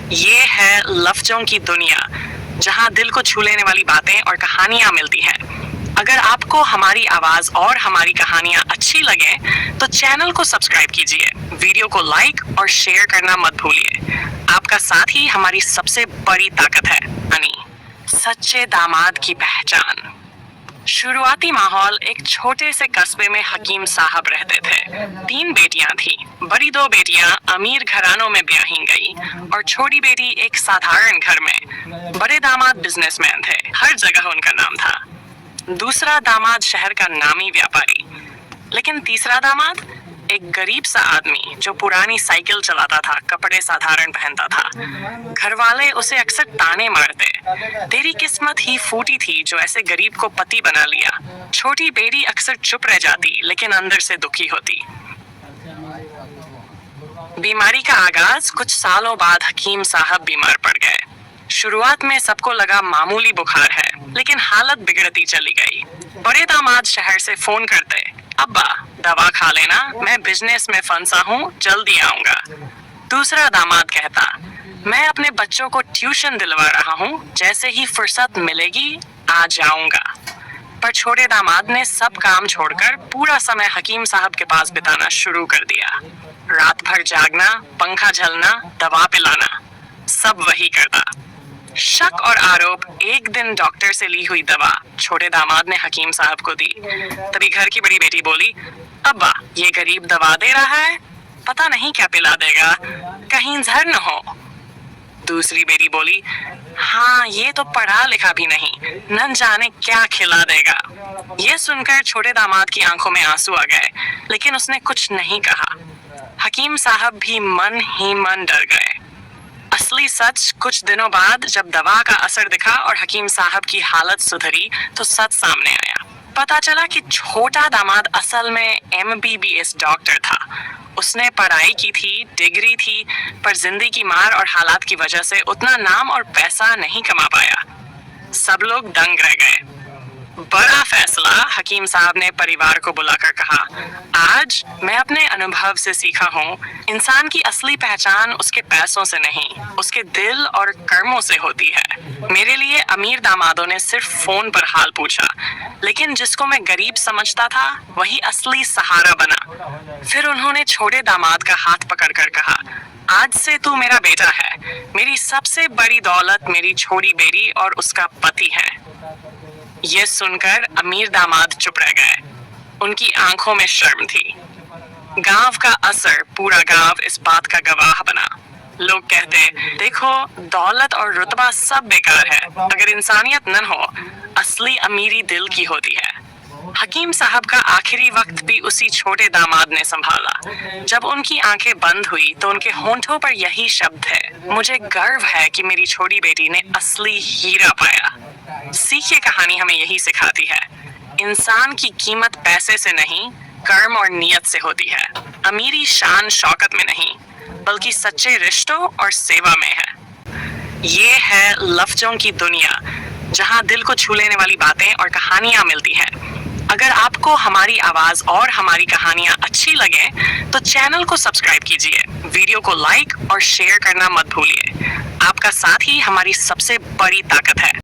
ये है लफ्जों की दुनिया, जहां दिल को छू लेने वाली बातें और कहानियां मिलती हैं। अगर आपको हमारी आवाज और हमारी कहानियां अच्छी लगे तो चैनल को सब्सक्राइब कीजिए, वीडियो को लाइक और शेयर करना मत भूलिए। आपका साथ ही हमारी सबसे बड़ी ताकत है। सच्चे दामाद की पहचान। शुरुआती माहौल एक छोटे से कस्बे में हकीम साहब रहते थे। 3 बेटियां थी। बड़ी 2 बेटियां अमीर घरानों में ब्याही गई और छोटी बेटी एक साधारण घर में। बड़े दामाद बिजनेसमैन थे, हर जगह उनका नाम था। दूसरा दामाद शहर का नामी व्यापारी, लेकिन तीसरा दामाद एक गरीब सा आदमी जो पुरानी साइकिल चलाता था, कपड़े साधारण पहनता था। घर वाले उसे अक्सर ताने मारते, तेरी किस्मत ही फूटी थी जो ऐसे गरीब को पति बना लिया। छोटी बेटी अक्सर चुप रह जाती, लेकिन अंदर से दुखी होती। बीमारी का आगाज कुछ सालों बाद हकीम साहब बीमार पड़ गए। शुरुआत में सबको लगा मामूली बुखार है, लेकिन हालत बिगड़ती चली गई। बड़े दामाद शहर से फोन करते, अब्बा दवा खा लेना, मैं बिजनेस में फंसा हूँ, जल्दी आऊंगा। दूसरा दामाद कहता, मैं अपने बच्चों को ट्यूशन दिलवा रहा हूँ, जैसे ही फुर्सत मिलेगी आ जाऊंगा। पर छोटे दामाद ने सब काम छोड़कर पूरा समय हकीम साहब के पास बिताना शुरू कर दिया। रात भर जागना, पंखा झलना, दवा पिलाना, सब वही करता। शक और आरोप। एक दिन डॉक्टर से ली हुई दवा छोटे दामाद ने हकीम साहब को दी। तभी घर की बड़ी बेटी बोली, अब्बा ये गरीब दवा दे रहा है, पता नहीं क्या पिला देगा, कहीं जहर न हो। दूसरी बेटी बोली, हाँ ये तो पढ़ा लिखा भी नहीं, न जाने क्या खिला देगा। ये सुनकर छोटे दामाद की आंखों में आंसू आ गए, लेकिन उसने कुछ नहीं कहा। हकीम साहब भी मन ही मन डर गए। असली सच कुछ दिनों बाद जब दवा का असर दिखा और हकीम साहब की हालत सुधरी तो सच सामने आया। पता चला कि छोटा दामाद असल में MBBS डॉक्टर था। उसने पढ़ाई की थी, डिग्री थी, पर जिंदगी की मार और हालात की वजह से उतना नाम और पैसा नहीं कमा पाया। सब लोग दंग रह गए। बड़ा फैसला। हकीम साहब ने परिवार को बुलाकर कहा, आज मैं अपने अनुभव से सीखा हूँ, इंसान की असली पहचान उसके पैसों से नहीं, उसके दिल और कर्मों से होती है। मेरे लिए अमीर दामादों ने सिर्फ फोन पर हाल पूछा, लेकिन जिसको मैं गरीब समझता था वही असली सहारा बना। फिर उन्होंने छोटे दामाद का हाथ पकड़कर कहा, आज से तू मेरा बेटा है, मेरी सबसे बड़ी दौलत मेरी छोटी बेटी और उसका पति है। ये सुनकर अमीर दामाद चुप रह गए। उनकी आंखों में शर्म थी। गांव का असर, पूरा गांव इस बात का गवाह बना। लोग कहते, देखो दौलत और रुतबा सब बेकार है, अगर इंसानियत न हो, असली अमीरी दिल की होती है। हकीम साहब का आखिरी वक्त भी उसी छोटे दामाद ने संभाला। जब उनकी आंखें बंद हुई तो उनके होंठों पर यही शब्द थे, मुझे गर्व है कि मेरी छोटी बेटी ने असली हीरा पाया। सीख ये कहानी हमें यही सिखाती है, इंसान की कीमत पैसे से नहीं, कर्म और नियत से होती है। अमीरी शान शौकत में नहीं, बल्कि सच्चे रिश्तों और सेवा में है। ये है लफ्जों की दुनिया, जहां दिल को छू लेने वाली बातें और कहानियां मिलती हैं। अगर आपको हमारी आवाज और हमारी कहानियां अच्छी लगे तो चैनल को सब्सक्राइब कीजिए, वीडियो को लाइक और शेयर करना मत भूलिए। आपका साथ ही हमारी सबसे बड़ी ताकत है।